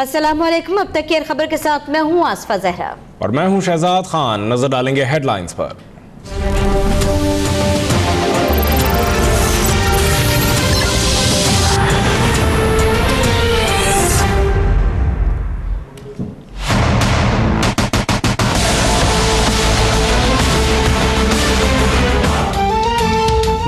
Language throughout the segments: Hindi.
अस्सलामुअलैकुम। अब तक की खबर के साथ मैं हूँ आसफा जहरा और मैं हूँ शहजाद खान। नजर डालेंगे हेडलाइंस पर।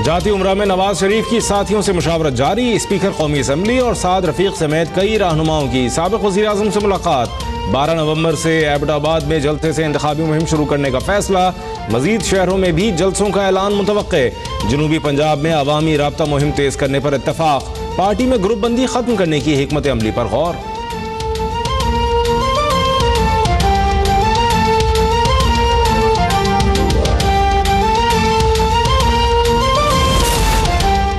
जाती उम्रा में नवाज शरीफ की साथियों से मुशावरत जारी। स्पीकर कौमी असम्बली और साद रफीक समेत कई रहनुमाओं की साबिक वज़ीर आज़म से मुलाकात। 12 नवंबर से एबटाबाद में जलसे से इंतखाबी मुहिम शुरू करने का फैसला। मजीद शहरों में भी जलसों का ऐलान मुतवक्के। जनूबी पंजाब में अवामी राब्ता मुहिम तेज करने पर इत्तफाक। पार्टी में ग्रुप बंदी खत्म करने की हिकमत अमली पर गौर।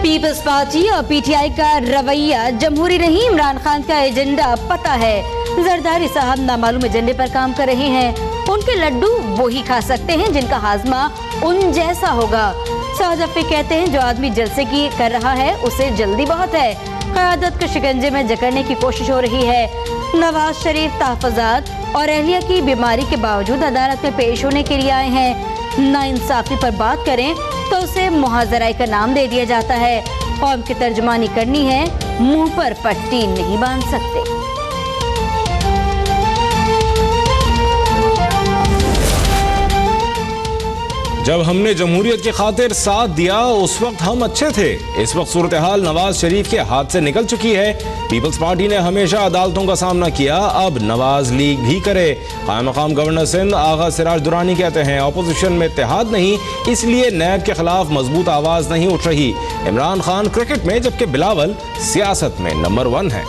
पीपल्स पार्टी और पीटीआई का रवैया जमहूरी नहीं, इमरान खान का एजेंडा पता है। जरदारी साहब नामालूम एजेंडे पर काम कर रहे हैं। उनके लड्डू वो ही खा सकते हैं जिनका हाजमा उन जैसा होगा। साउद अफ्रीका कहते हैं जो आदमी जलसे की कर रहा है उसे जल्दी बहुत है। क़यादत को शिकंजे में जकड़ने की कोशिश हो रही है। नवाज शरीफ तहफ़्फ़ुज़ात और अहलिया की बीमारी के बावजूद अदालत में पेश होने के लिए आए हैं। नाइंसाफी पर बात करें तो उसे मुहाज़राई का नाम दे दिया जाता है। कौम की तर्जुमानी करनी है, मुंह पर पट्टी नहीं बांध सकते। जब हमने जमहूरियत की खातिर साथ दिया उस वक्त हम अच्छे थे। इस वक्त सूरत हाल नवाज शरीफ के हाथ से निकल चुकी है। पीपल्स पार्टी ने हमेशा अदालतों का सामना किया, अब नवाज लीग भी करे। कायम मकाम गवर्नर सिंध आगा सिराज दुरानी कहते हैं अपोजिशन में इत्तेहाद नहीं, इसलिए नैब के खिलाफ मजबूत आवाज नहीं उठ रही। इमरान खान क्रिकेट में जबकि बिलावल सियासत में नंबर 1 है।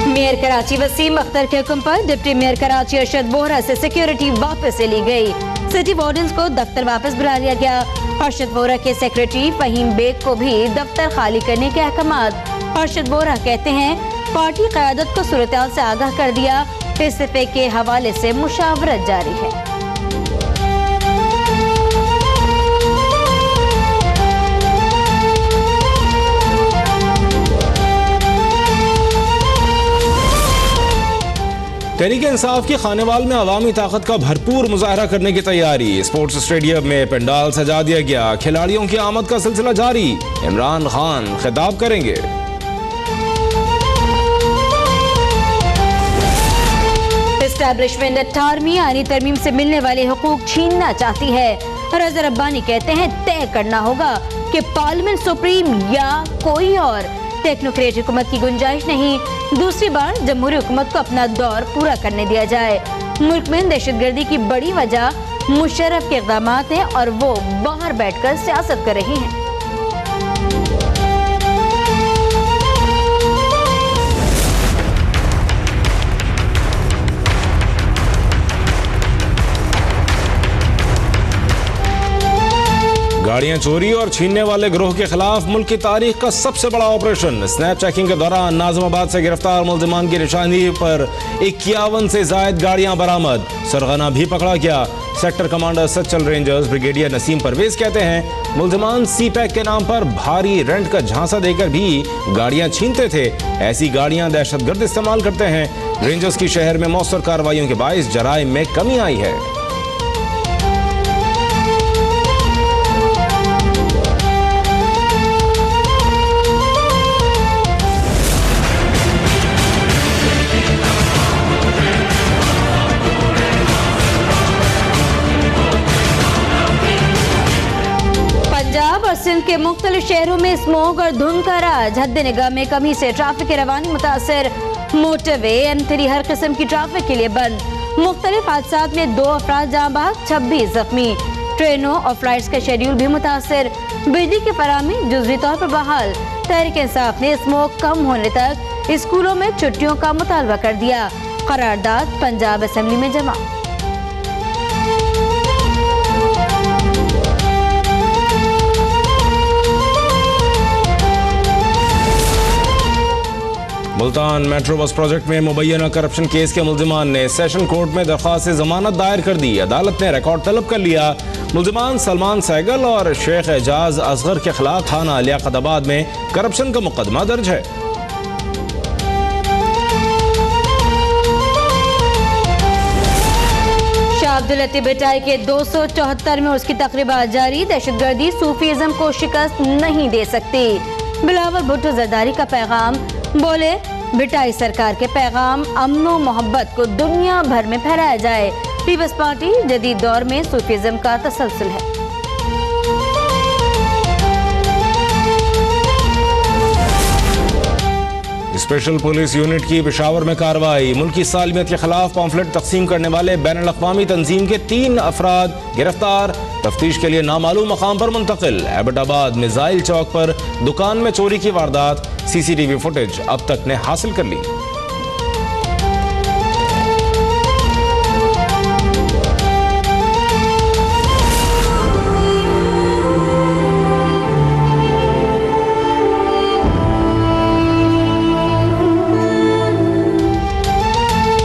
मेयर कराची वसीम अख्तर के हुक्म पर डिप्टी मेयर कराची अरशद बोहरा से सिक्योरिटी वापस ले ली गई। सिटी वार्डन्स को दफ्तर वापस बुला लिया गया। अरशद बोहरा के सेक्रेटरी फहीम बेग को भी दफ्तर खाली करने के अहकामात। अरशद बोहरा कहते हैं पार्टी क़यादत को सूरत-ए-हाल से आगाह कर दिया। इस्तीफे के हवाले से मुशावरत जारी है। तहरीक इंसाफ की खानेवाल में अवामी ताकत का भरपूर मुजाहरा करने की तैयारी। स्पोर्ट्स स्टेडियम में पंडाल सजा दिया गया। खिलाड़ियों की आमद का सिलसिला जारी। इमरान खान खिताब करेंगे। एस्टैब्लिशमेंट 18वीं आईनी तरमीम से मिलने वाले हुकूक छीनना चाहती है। रज़ा रब्बानी कहते हैं तय करना होगा कि पार्लियामेंट सुप्रीम या कोई और। टेक्नोक्रेट हुकूमत की गुंजाइश नहीं। दूसरी बार जमहूरी हुकूमत को अपना दौर पूरा करने दिया जाए। मुल्क में दहशतगर्दी की बड़ी वजह मुशर्रफ के इक़दामात हैं और वो बाहर बैठकर सियासत कर रही हैं। गाड़ियां चोरी और छीनने वाले गिरोह के खिलाफ मुल्क की तारीख का सबसे बड़ा ऑपरेशन। स्नैप चेकिंग के दौरान नाज़िमाबाद से गिरफ्तार मुल्ज़िमान की निशानी पर 51 से जायद गाड़ियां बरामद। सरगना भी पकड़ा गया। सेक्टर कमांडर सचल रेंजर्स ब्रिगेडियर नसीम परवेज कहते हैं मुल्ज़िमान सी-पैक के नाम पर भारी रेंट का झांसा देकर भी गाड़ियां छीनते थे। ऐसी गाड़ियां दहशतगर्द इस्तेमाल करते हैं। रेंजर्स की शहर में मौसर कार्रवाइयों के बाइस जराइम में कमी आई है। सिंध के मुख्तलिफ शहरों में स्मोक और धुंध का राज। हद निगाह में कमी से ट्रैफिक की रवानी मुतासर। मोटरवे M3 हर किस्म की ट्रैफिक के लिए बंद। मुख्तलिफ हादसात में 2 अफराद जाँ बहक, 26 जख्मी। ट्रेनों और फ्लाइट्स का शेड्यूल भी मुतासर। बिजली की फराहमी जुज़वी तौर पर बहाल। तहरीक इंसाफ ने स्मोक कम होने तक स्कूलों में छुट्टियों का मुतालबा कर दिया। करारदाद पंजाब असेंबली में जमा। मुल्तान मेट्रो बस प्रोजेक्ट में मुबैना करप्शन केस के मुल्जिमान ने सेशन कोर्ट में दरख्वास्त जमानत दायर कर दी। अदालत ने रिकॉर्ड तलब कर लिया। मुल्जिमान सलमान सहगल और शेख एजाज असगर के खिलाफ थाना लियाकताबाद में करप्शन का मुकदमा दर्ज है। शाह अब्दुल लतीफ भट्टाई के 274 में उसकी तकरीबा जारी। दहशतगर्दी सूफीज़म को शिकस्त नहीं दे सकती। बिलावल भुट्टो जरदारी का पैगाम, बोले भट्टाई सरकार के पैगाम अमन व मोहब्बत को दुनिया भर में फैलाया जाए। पीपल्स पार्टी जदीद दौर में सूफीज़म का तसलसल है। स्पेशल पुलिस यूनिट की पेशावर में कार्रवाई। मुल्की सालमियत के खिलाफ पॉम्फलेट तकसीम करने वाले बैनुल अक़वामी तंजीम के 3 अफराद गिरफ्तार। तफ्तीश के लिए नामालूम मकाम पर मुंतकिल। एबटाबाद मिसाइल चौक पर दुकान में चोरी की वारदात CCTV फुटेज अब तक ने हासिल कर ली।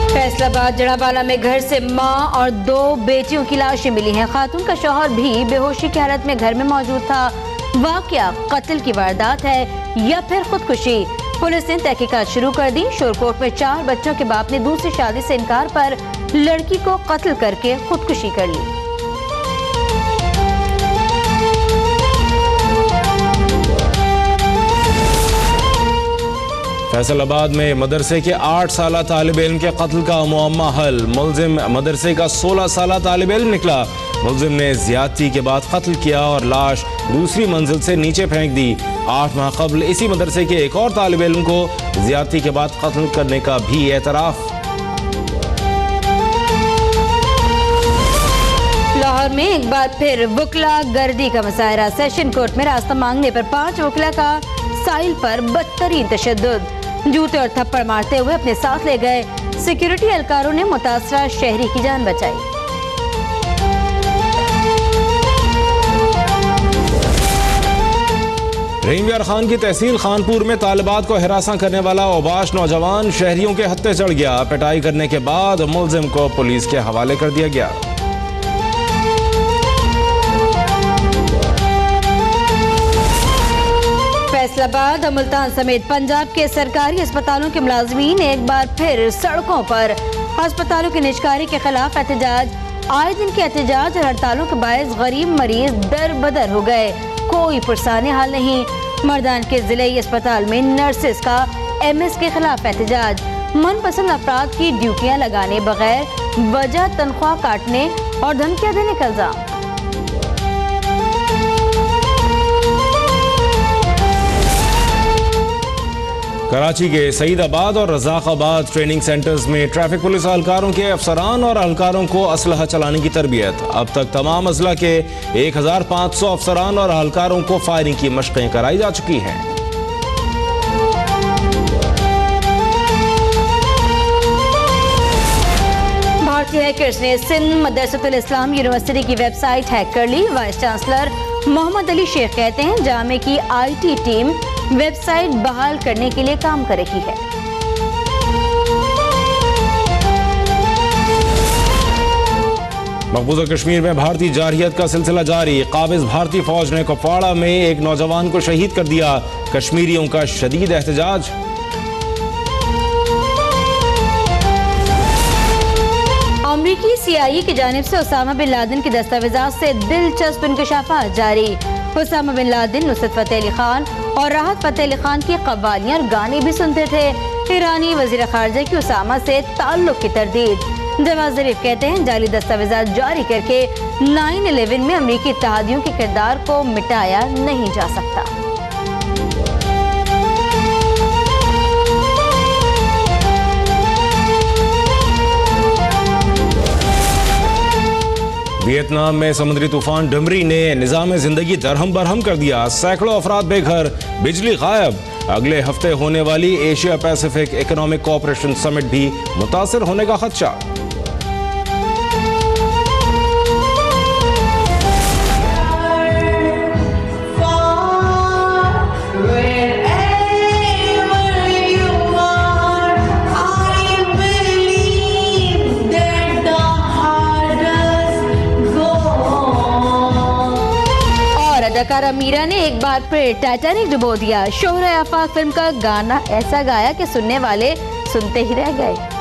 फैसलाबाद जड़ावाला में घर से मां और 2 बेटियों की लाशें मिली हैं। खातून का शौहर भी बेहोशी की हालत में घर में मौजूद था। वाकया कत्ल की वारदात है या फिर खुदकुशी? पुलिस ने तहकीकात शुरू कर दी। शोरकोट में 4 बच्चों के बाप ने दूसरी शादी से इनकार पर लड़की को कत्ल करके खुदकुशी कर ली। फैसलाबाद में मदरसे के 8 साला तालिब इल्म के कत्ल का मुअम्मा हल। मुलजिम मदरसे का 16 साला तालिब इल्म निकला। मुलजिम ने ज्यादती के बाद कत्ल किया और लाश दूसरी मंजिल से नीचे फेंक दी। 8 माह कबल इसी मदरसे के एक और तालिब इल्म को ज्यादती के बाद कत्ल करने का भी एतराफ। लाहौर में एक बार फिर वकला गर्दी का मुजाहरा। सेशन कोर्ट में रास्ता मांगने पर 5 वकला का साहिल पर बदतरीन तशद्दुद। जूते और थप्पड़ मारते हुए अपने साथ ले गए। सिक्योरिटी एहलकारों ने मुतासरा शहरी की जान बचाई। रहीम यार खान की तहसील खानपुर में तालिबात को हिरासा करने वाला औबाश नौजवान शहरियों के हत्थे चढ़ गया। पिटाई करने के बाद मुलजिम को पुलिस के हवाले कर दिया गया। फैसलाबाद और मुल्तान समेत पंजाब के सरकारी अस्पतालों के मुलाजमीन एक बार फिर सड़कों पर। अस्पतालों की निजकारी के खिलाफ एहतजाज। आए दिन के एहतजाज और हड़तालों के बायस गरीब मरीज दर बदर हो गए। कोई पुरसाने हाल नहीं। मर्दान के जिले अस्पताल में नर्सेस का MS के खिलाफ एहतजाज। मनपसंद अफराद की ड्यूटियां लगाने बगैर वजह तनख्वाह काटने और धमकियां देने का इल्जाम। कराची के सईदाबाद और रजाकाबाद ट्रेनिंग सेंटर्स में ट्रैफिक पुलिस एहलकारों के अफसरान और एहलकारों को असलहा चलाने की तरबियत। अब तक तमाम अजला के 1500 अफसरान और एहलकारों को फायरिंग की मशक़ें कराई जा चुकी हैं। भारतीय हैकर्स ने सिंध मदरसतुल इस्लाम यूनिवर्सिटी की वेबसाइट हैक कर ली। वाइस चांसलर मोहम्मद अली शेख कहते हैं जामे की IT टीम वेबसाइट बहाल करने के लिए काम कर रही है। मकबूजा कश्मीर में भारतीय जारहियत का सिलसिला जारी। काबिज भारतीय फौज ने कुपवाड़ा में एक नौजवान को शहीद कर दिया। कश्मीरियों का शदीद एहतजाज। अमरीकी CIA की जानिब से उसामा बिन लादेन के दस्तावेजात से दिलचस्प इंकशाफात जारी। उसामा बिन लादेन नुसरत फतेह अली खान और राहत फतेह अली खान की कव्वालियां और गाने भी सुनते थे। ईरानी वजीर खारजा की उसामा से ताल्लुक की तरदीद। जवाद ज़रीफ कहते हैं जाली दस्तावेजात जारी करके 9/11 में अमरीकी इत्तेहादियों के किरदार को मिटाया नहीं जा सकता। वियतनाम में समुद्री तूफान डमरी ने निज़ाम जिंदगी दरहम बरहम कर दिया। सैकड़ों अफराद बेघर, बिजली गायब। अगले हफ्ते होने वाली Asia Pacific economic cooperation summit भी मुतासिर होने का खदशा। अदाकारा मीरा ने एक बार फिर टाइटैनिक डुबो दिया। शोहर आफाक फिल्म का गाना ऐसा गाया कि सुनने वाले सुनते ही रह गए।